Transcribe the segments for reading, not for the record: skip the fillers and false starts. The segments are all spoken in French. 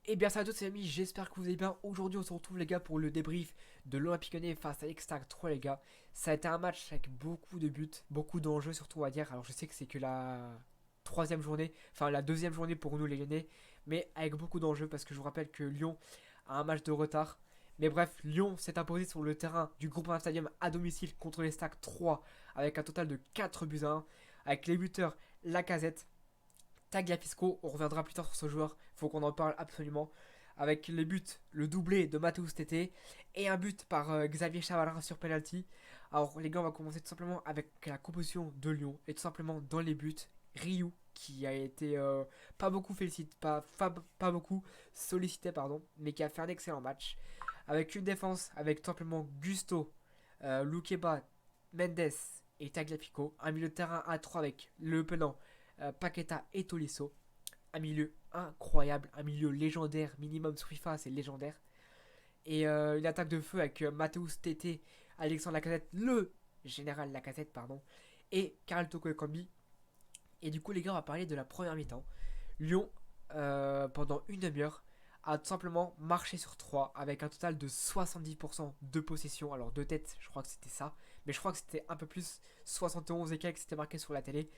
Et bien salut à tous les amis, j'espère que vous allez bien. Aujourd'hui on se retrouve les gars pour le débrief de l'Olympique Lyonnais face à l'Extag 3 les gars. Ça a été un match avec beaucoup de buts, beaucoup d'enjeux surtout on va dire. Alors je sais que c'est que la troisième journée, enfin la deuxième journée pour nous les Lyonnais, mais avec beaucoup d'enjeux parce que je vous rappelle que Lyon a un match de retard. Mais bref, Lyon s'est imposé sur le terrain du Groupama Stadium à domicile contre l'Extag 3 avec un total de 4 buts à 1, avec les buteurs Lacazette, Tagliafico, on reviendra plus tard sur ce joueur, il faut qu'on en parle absolument. Avec les buts, le doublé de Matheus Tété et un but par Xavier Chavalra sur penalty. Alors les gars, on va commencer tout simplement avec la composition de Lyon et tout simplement dans les buts, Ryu qui a été pas beaucoup félicité, pas beaucoup sollicité pardon, mais qui a fait un excellent match. Avec une défense avec tout simplement Gusto, Loukeba, Mendes et Tagliafico. Un milieu de terrain à 3 avec Le Penant, Paqueta et Tolisso. Un milieu incroyable, un milieu légendaire, minimum sur FIFA, c'est légendaire. Et une attaque de feu avec Matheus Tété, Alexandre Lacazette, le général Lacazette, pardon, et Karl Toko Ekambi. Et du coup, les gars, on va parler de la première mi-temps. Lyon, pendant une demi-heure, a tout simplement marché sur 3 avec un total de 70% de possession. Alors, de tête, je crois que c'était ça. Mais je crois que c'était un peu plus 71 et quelques, c'était marqué sur la télé.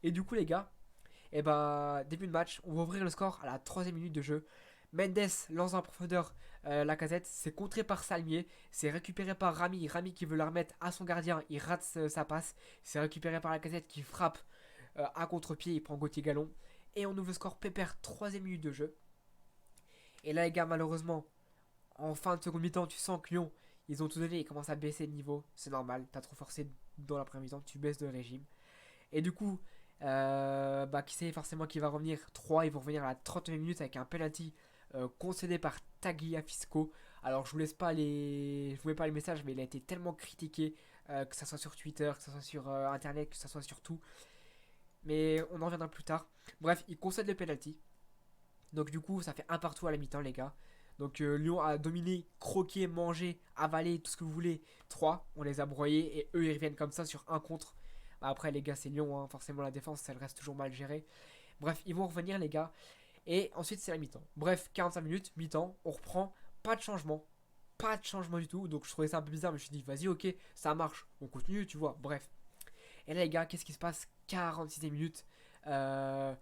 Et du coup, les gars, et bah, début de match, on va ouvrir le score à la troisième minute de jeu. Mendes lance en profondeur Lacazette, c'est contré par Salmier, c'est récupéré par Rami, Rami qui veut la remettre à son gardien, il rate sa passe, c'est récupéré par Lacazette qui frappe à contre-pied, il prend Gauthier Gallon, et on ouvre le score pépère, troisième minute de jeu. Et là les gars, malheureusement, en fin de seconde mi-temps, tu sens que Lyon, ils ont tout donné, ils commencent à baisser le niveau, c'est normal, t'as trop forcé dans la première mi-temps, tu baisses de régime. Et du coup, bah, qui sait forcément qui va revenir 3, ils vont revenir à la 39e minute avec un penalty concédé par Tagliafico. Alors je vous laisse pas les, je vous mets pas les messages, mais il a été tellement critiqué, que ça soit sur Twitter, que ça soit sur Internet, que ça soit sur tout. Mais on en reviendra plus tard. Bref, il concède le penalty. Donc du coup, ça fait un partout à la mi-temps, les gars. Donc Lyon a dominé, croqué, mangé, avalé, tout ce que vous voulez. 3, on les a broyés et eux ils reviennent comme ça sur un contre. Bah, après les gars c'est Lyon, hein, forcément la défense elle reste toujours mal gérée. Bref, ils vont revenir les gars. Et ensuite c'est la mi-temps. Bref, 45 minutes, mi-temps, on reprend, pas de changement. Pas de changement du tout. Donc je trouvais ça un peu bizarre, mais je me suis dit vas-y ok, ça marche, on continue, tu vois. Bref. Et là les gars, qu'est-ce qui se passe? 46e minute. Euh,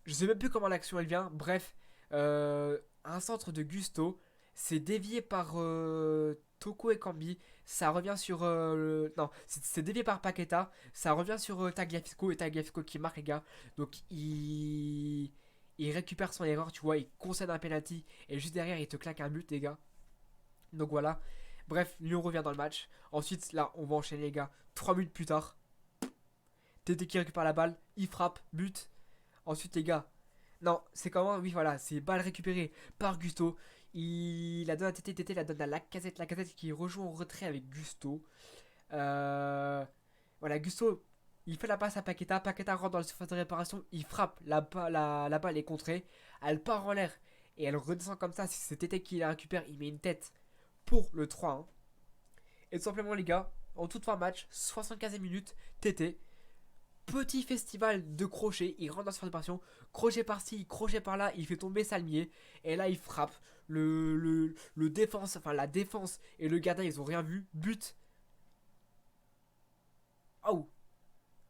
je sais même plus comment l'action elle vient. Bref, un centre de Gusto. C'est dévié par Toko Ekambi. Ça revient sur. Non, c'est dévié par Paqueta. Ça revient sur Tagliafico. Et Tagliafico qui marque, les gars. Donc il récupère son erreur, tu vois. Il concède un penalty. Et juste derrière, il te claque un but, les gars. Donc voilà. Bref, Lyon revient dans le match. Ensuite, là, on va enchaîner, les gars. 3 minutes plus tard. Tété qui récupère la balle. Il frappe. But. Ensuite, les gars, non, c'est comment? Oui, voilà, c'est balle récupérée par Gusto. Il la donne à Tété, Tété la donne à la casette qui rejoue en retrait avec Gusto. Euh, voilà, Gusto, il fait la passe à Paqueta. Paqueta rentre dans la surface de réparation. Il frappe. La balle est contrée. Elle part en l'air et elle redescend comme ça. Si c'est Tété qui la récupère, il met une tête pour le 3-1. Et tout simplement, les gars, en toute fin de match, 75e minute, Tété petit festival de crochets. Il rentre dans sa préparation. Crochet par-ci, crochet par-là. Il fait tomber Salmier. Et là, il frappe. Le défense, enfin la défense et le gardien, ils ont rien vu. But. Oh,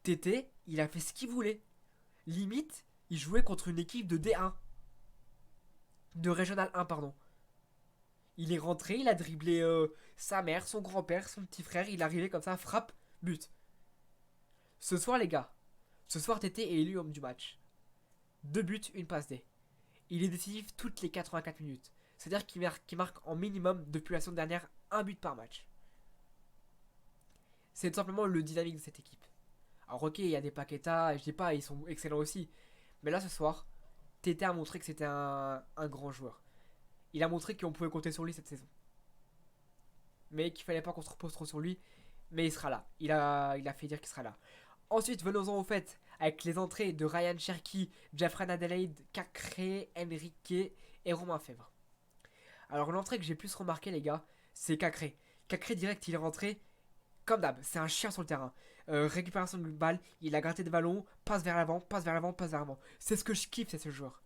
Tété, il a fait ce qu'il voulait. Limite, il jouait contre une équipe de D1. De Régional 1, pardon. Il est rentré, il a dribblé sa mère, son grand-père, son petit frère. Il est arrivé comme ça, frappe, but. Ce soir, les gars, ce soir, Tété est élu homme du match. 2 buts, une passe D. Il est décisif toutes les 84 minutes. C'est-à-dire qu'il marque en minimum depuis la saison dernière un but par match. C'est tout simplement le dynamique de cette équipe. Alors ok, il y a des Paqueta, et je dis pas, ils sont excellents aussi. Mais là ce soir, Tété a montré que c'était un grand joueur. Il a montré qu'on pouvait compter sur lui cette saison. Mais qu'il fallait pas qu'on se repose trop sur lui. Mais il sera là. Il a fait dire qu'il sera là. Ensuite, venons-en au fait, avec les entrées de Ryan Cherky, Jeffrey Adelaide, Cacré, Enrique et Romain Fèvre. Alors l'entrée que j'ai plus remarqué les gars, c'est Cacré. Cacré direct il est rentré comme d'hab, c'est un chien sur le terrain. Récupération de balle, il a gratté des ballons, passe vers l'avant, passe vers l'avant, passe vers l'avant. C'est ce que je kiffe, c'est ce joueur.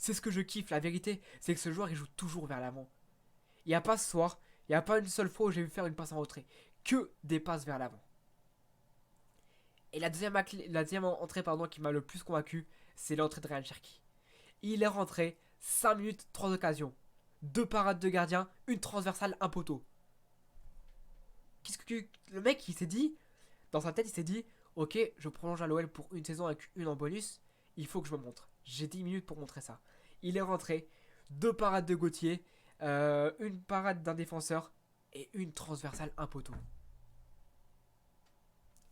C'est ce que je kiffe, la vérité, c'est que ce joueur il joue toujours vers l'avant. Il n'y a pas ce soir, il n'y a pas une seule fois où j'ai vu faire une passe en retrait. Que des passes vers l'avant. Et la deuxième entrée qui m'a le plus convaincu, c'est l'entrée de Ryan Cherki. Il est rentré, 5 minutes, 3 occasions. 2 parades de gardien, une transversale, un poteau. Qu'est-ce que le mec il s'est dit, dans sa tête il s'est dit, ok, je prolonge à l'OL pour une saison avec une en bonus, il faut que je me montre. J'ai 10 minutes pour montrer ça. Il est rentré, 2 parades de Gauthier, une parade d'un défenseur et une transversale, un poteau.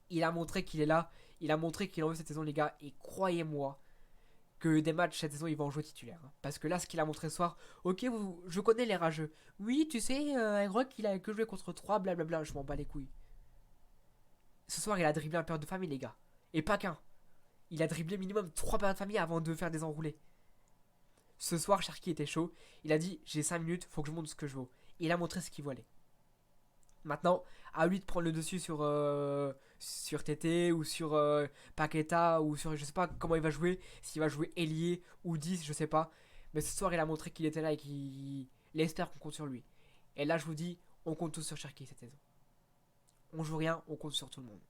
Il a montré qu'il est là, il a montré qu'il en veut cette saison les gars, et croyez-moi que des matchs cette saison il va en jouer titulaire. Hein. Parce que là ce qu'il a montré ce soir, ok je connais les rageux. Oui tu sais, Rock il a que joué contre 3, blablabla, je m'en bats les couilles. Ce soir il a dribblé un père de famille les gars. Et pas qu'un. Il a dribblé minimum 3 pères de famille avant de faire des enroulés. Ce soir Cherki était chaud, il a dit j'ai 5 minutes, faut que je montre ce que je vaux. Il a montré ce qu'il valait. Maintenant, à lui de prendre le dessus sur TT ou sur Paqueta ou sur je sais pas comment il va jouer, s'il va jouer ailier ou 10, je sais pas. Mais ce soir, il a montré qu'il était là et qu'il espère qu'on compte sur lui. Et là, je vous dis, on compte tous sur Cherki cette saison. On joue rien, on compte sur tout le monde.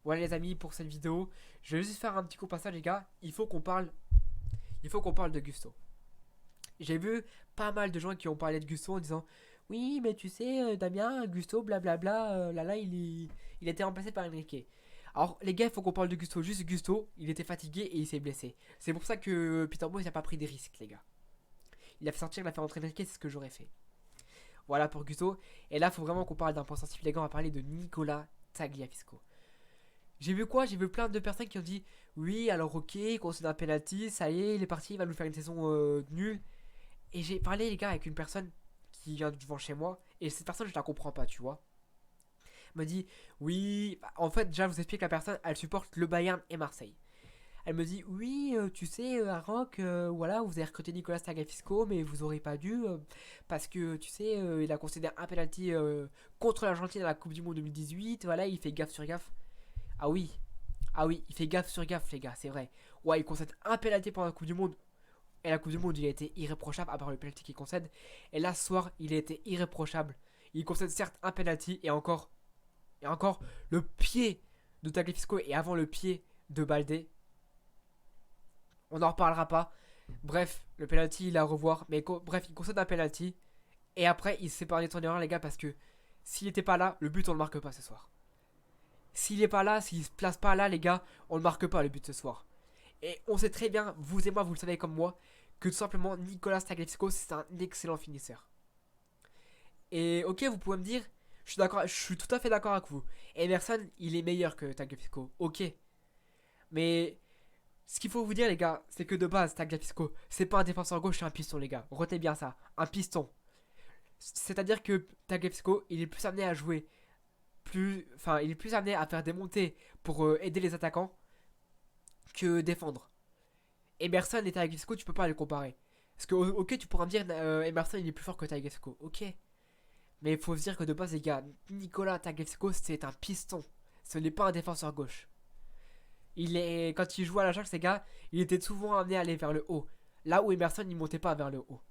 Voilà les amis pour cette vidéo. Je vais juste faire un petit coup passage les gars. Il faut qu'on parle de Gusto. J'ai vu pas mal de gens qui ont parlé de Gusto en disant oui, mais tu sais, Damien, Gusto, blablabla, là, il était remplacé par Enrique. Alors, les gars, il faut qu'on parle de Gusto. Juste Gusto, il était fatigué et il s'est blessé. C'est pour ça que Peter Bosz n'a pas pris des risques, les gars. Il a fait sortir, il a fait rentrer Enrique, c'est ce que j'aurais fait. Voilà pour Gusto. Et là, il faut vraiment qu'on parle d'un point sensible, les gars. On va parler de Nicolas Tagliafico. J'ai vu quoi? J'ai vu plein de personnes qui ont dit oui, alors ok, concède un penalty, ça y est, il est parti, il va nous faire une saison nulle. Et j'ai parlé, les gars, avec une personne qui vient devant chez moi, et cette personne, je la comprends pas, tu vois. Elle me dit, oui, en fait, déjà, je vous explique, la personne, elle supporte le Bayern et Marseille. Elle me dit, oui, tu sais, à Rock, voilà, vous avez recruté Nicolas Tagliafico, mais vous aurez pas dû, parce que, tu sais, il a concédé un penalty contre l'Argentine à la Coupe du Monde 2018, voilà, il fait gaffe sur gaffe. Ah oui, il fait gaffe sur gaffe, les gars, c'est vrai. Ouais, il concède un penalty pendant la Coupe du Monde. Et la Coupe du Monde, il a été irréprochable, à part le penalty qu'il concède. Et là, ce soir, il a été irréprochable. Il concède certes un penalty, et encore, le pied de Tagliafico et avant le pied de Baldé. On n'en reparlera pas. Bref, le penalty, il a à revoir. Mais bref, il concède un penalty. Et après, il se sépare de son erreur, les gars, parce que s'il n'était pas là, le but, on le marque pas ce soir. S'il n'est pas là, s'il se place pas là, les gars, on le marque pas le but ce soir. Et on sait très bien, vous et moi, vous le savez comme moi, que tout simplement Nicolas Tagliafico, c'est un excellent finisseur. Et ok, vous pouvez me dire, je suis tout à fait d'accord avec vous. Emerson, il est meilleur que Tagliafico, ok. Mais ce qu'il faut vous dire, les gars, c'est que de base, Tagliafico, c'est pas un défenseur gauche, c'est un piston, les gars. Retenez bien ça, un piston. C'est-à-dire que Tagliafico, il est plus amené à jouer il est plus amené à faire des montées pour aider les attaquants que défendre. Emerson et Tagliafico, tu peux pas les comparer. Parce que, ok, tu pourras me dire, Emerson il est plus fort que Tagliafico, ok. Mais il faut se dire que de base, les gars, Nicolas Tagliafico, c'est un piston. Ce n'est pas un défenseur gauche. Quand il jouait à l'Ajax, les gars, il était souvent amené à aller vers le haut. Là où Emerson, il montait pas vers le haut.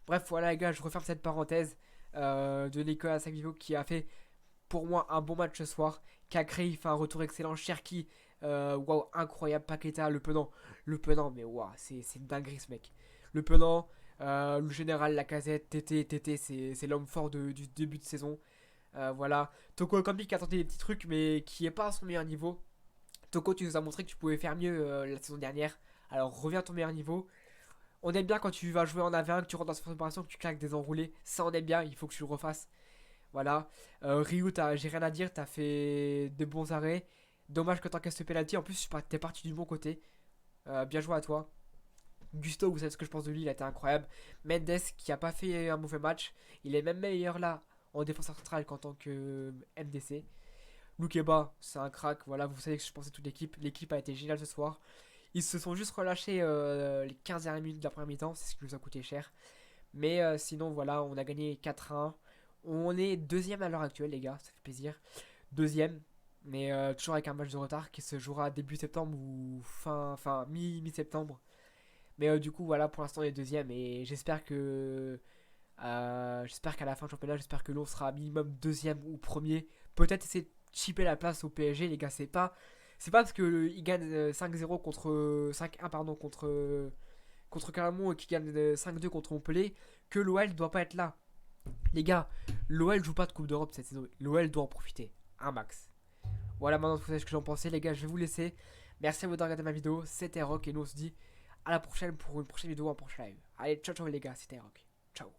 Bref, voilà, les gars, je referme cette parenthèse de Nicolas Tagliafico qui a fait, pour moi, un bon match ce soir. Qui a créé un retour excellent. Cherki, waouh, incroyable. Paqueta, le penant, mais waouh, c'est une dinguerie ce mec. Le penant, le général Lacazette, TT, c'est l'homme fort du début de saison. Voilà. Toko Ekambi qui a tenté des petits trucs, mais qui est pas à son meilleur niveau. Toko, tu nous as montré que tu pouvais faire mieux la saison dernière. Alors reviens à ton meilleur niveau. On aime bien quand tu vas jouer en AV1, que tu rentres dans cette préparation, que tu claques des enroulés. Ça, on aime bien, il faut que tu le refasses. Voilà. Ryu, j'ai rien à dire, t'as fait de bons arrêts. Dommage que t'encaisses ce penalty. En plus, t'es parti du bon côté. Bien joué à toi. Gusto, vous savez ce que je pense de lui, il a été incroyable. Mendes, qui a pas fait un mauvais match. Il est même meilleur là en défenseur central qu'en tant que MDC. Loukeba, c'est un crack. Voilà, vous savez que je pensais toute l'équipe. L'équipe a été géniale ce soir. Ils se sont juste relâchés les 15 dernières minutes de la première mi-temps. C'est ce qui nous a coûté cher. Mais sinon, voilà, on a gagné 4-1. On est deuxième à l'heure actuelle, les gars. Ça fait plaisir. Deuxième. Mais toujours avec un match de retard qui se jouera début septembre ou mi-septembre. Mais du coup, voilà, pour l'instant, on est deuxième. Et j'espère qu'à la fin du championnat, j'espère que l'on sera minimum deuxième ou premier. Peut-être essayer de chipper la place au PSG, les gars. C'est pas parce qu'ils gagnent 5-0 contre 5-1 pardon contre Clermont et qu'ils gagnent 5-2 contre Montpellier que l'OL doit pas être là. Les gars, l'OL joue pas de Coupe d'Europe cette saison. L'OL doit en profiter un max. Voilà, maintenant vous savez ce que j'en pensais, les gars. Je vais vous laisser. Merci à vous d'avoir regardé ma vidéo. C'était Rock et nous on se dit à la prochaine pour une prochaine vidéo, un prochain live. Allez, ciao ciao les gars, c'était Rock. Ciao.